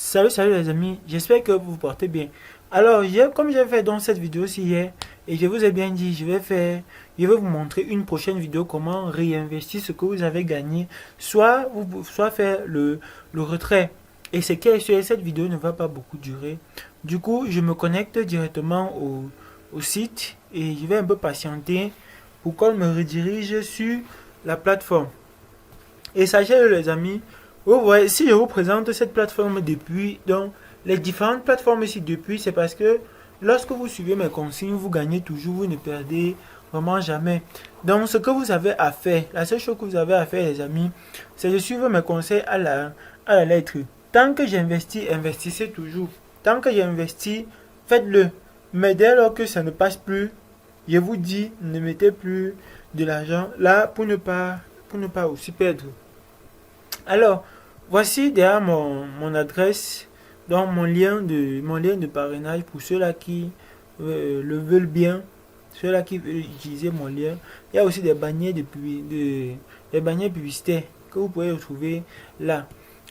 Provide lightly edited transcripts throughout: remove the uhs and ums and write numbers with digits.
Salut les amis, j'espère que vous vous portez bien. Alors, comme j'ai fait dans cette vidéo-ci hier, et je vous ai bien dit, je vais vous montrer une prochaine vidéo comment réinvestir ce que vous avez gagné, soit faire le retrait. Et c'est que cette vidéo ne va pas beaucoup durer. Du coup, je me connecte directement au site et je vais un peu patienter pour qu'on me redirige sur la plateforme. Et sachez les amis, vous voyez, si je vous présente cette plateforme depuis, donc les différentes plateformes ici depuis, c'est parce que lorsque vous suivez mes consignes, vous gagnez toujours, vous ne perdez vraiment jamais. Donc ce que vous avez à faire, la seule chose que vous avez à faire les amis, c'est de suivre mes conseils à la lettre. Tant que j'investis, investissez toujours. Tant que j'investis, faites-le. Mais dès lors que ça ne passe plus, je vous dis, ne mettez plus de l'argent là pour ne pas aussi perdre. Alors, voici derrière mon adresse, donc mon lien de parrainage pour ceux-là qui le veulent bien, ceux-là qui veulent utiliser mon lien. Il y a aussi des bannières des bannières publicitaires que vous pouvez retrouver là.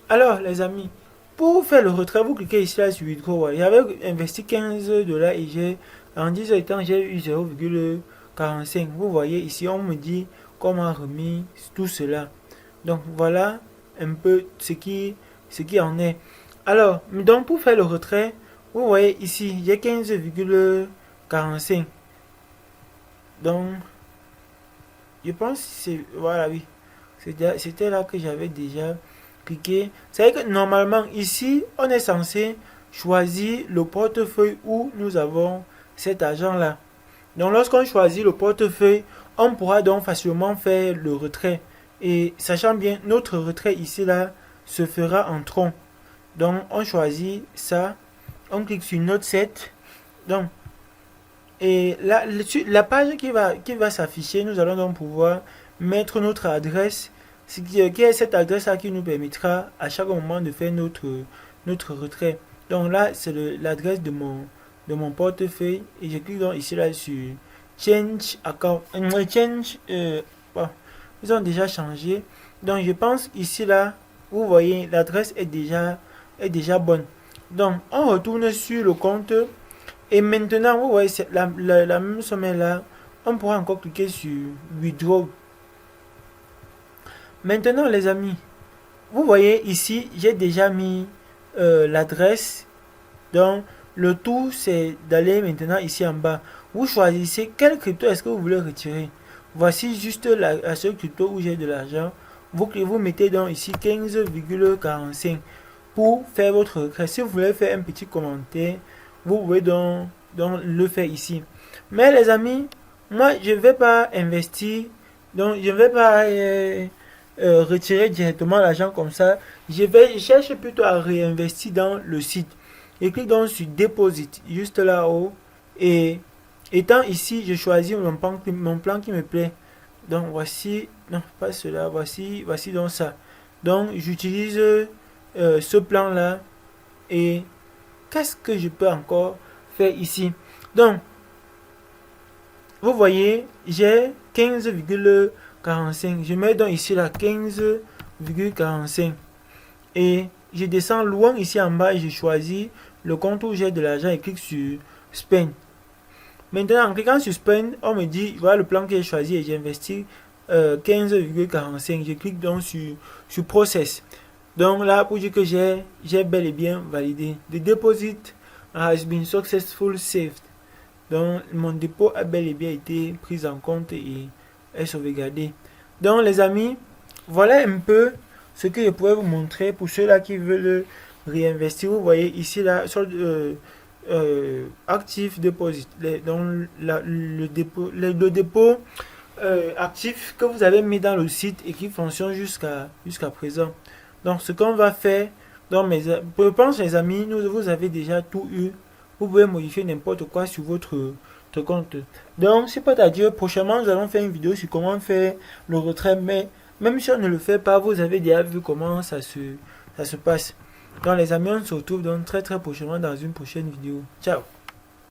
Alors, les amis, pour faire le retrait, vous cliquez ici là sur Withdraw. J'avais investi 15 dollars et en 10 heures de temps, j'ai eu 0,45. Vous voyez ici, on me dit comment remis tout cela. Donc voilà un peu ce qui en est. Alors, donc pour faire le retrait, vous voyez ici, j'ai 15,45. Donc, je pense que c'est, voilà, oui. C'était là que j'avais déjà cliqué. C'est vrai que normalement, ici, on est censé choisir le portefeuille où nous avons cet argent-là. Donc, lorsqu'on choisit le portefeuille, on pourra donc facilement faire le retrait. Et sachant bien, notre retrait ici là se fera en tronc. Donc on choisit ça, on clique sur note 7. Donc, et là, la page qui va s'afficher, nous allons donc pouvoir mettre notre adresse, qui est cette adresse là qui nous permettra à chaque moment de faire notre retrait. Donc là, c'est l'adresse de mon portefeuille. Et je clique donc ici là sur Change Account. Bon, ils ont déjà changé. Donc je pense ici là, vous voyez, l'adresse est déjà bonne. Donc on retourne sur le compte. Et maintenant, vous voyez, c'est la même somme là. On pourra encore cliquer sur Withdraw. Maintenant les amis, vous voyez ici, j'ai déjà mis l'adresse. Donc le tout c'est d'aller maintenant ici en bas. Vous choisissez quel crypto est-ce que vous voulez retirer. Voici juste la seule crypto où j'ai de l'argent. Vous mettez donc ici 15,45 pour faire votre retrait. Si vous voulez faire un petit commentaire, vous pouvez donc le faire ici. Mais les amis, moi je ne vais pas investir, donc je ne vais pas retirer directement l'argent comme ça. Je cherche plutôt à réinvestir dans le site. Je clique donc sur Deposit, juste là-haut. Et étant ici, je choisis mon plan qui me plaît. Donc voici, non pas cela, voici donc ça. Donc j'utilise ce plan là. Et qu'est-ce que je peux encore faire ici? Donc vous voyez, j'ai 15,45. Je mets donc ici là 15,45. Et je descends loin ici en bas et je choisis le compte où j'ai de l'argent et clique sur Spend. Maintenant, en cliquant sur Spend, on me dit, voilà le plan que j'ai choisi et j'ai investi 15,45. Je clique donc sur Process. Donc là, pour dire que j'ai bel et bien validé. The deposit has been successfully saved. Donc, mon dépôt a bel et bien été pris en compte et est sauvegardé. Donc, les amis, voilà un peu ce que je pourrais vous montrer pour ceux-là qui veulent réinvestir. Vous voyez ici, là, sur Active Deposit. Donc, le dépôt actif que vous avez mis dans le site et qui fonctionne jusqu'à présent. Donc, ce qu'on va faire, je pense, les amis, vous avez déjà tout eu. Vous pouvez modifier n'importe quoi sur votre compte. Donc, c'est pas à dire. Prochainement, nous allons faire une vidéo sur comment faire le retrait. Mais même si on ne le fait pas, vous avez déjà vu comment ça se passe. Donc, les amis, on se retrouve donc très prochainement dans une prochaine vidéo. Ciao!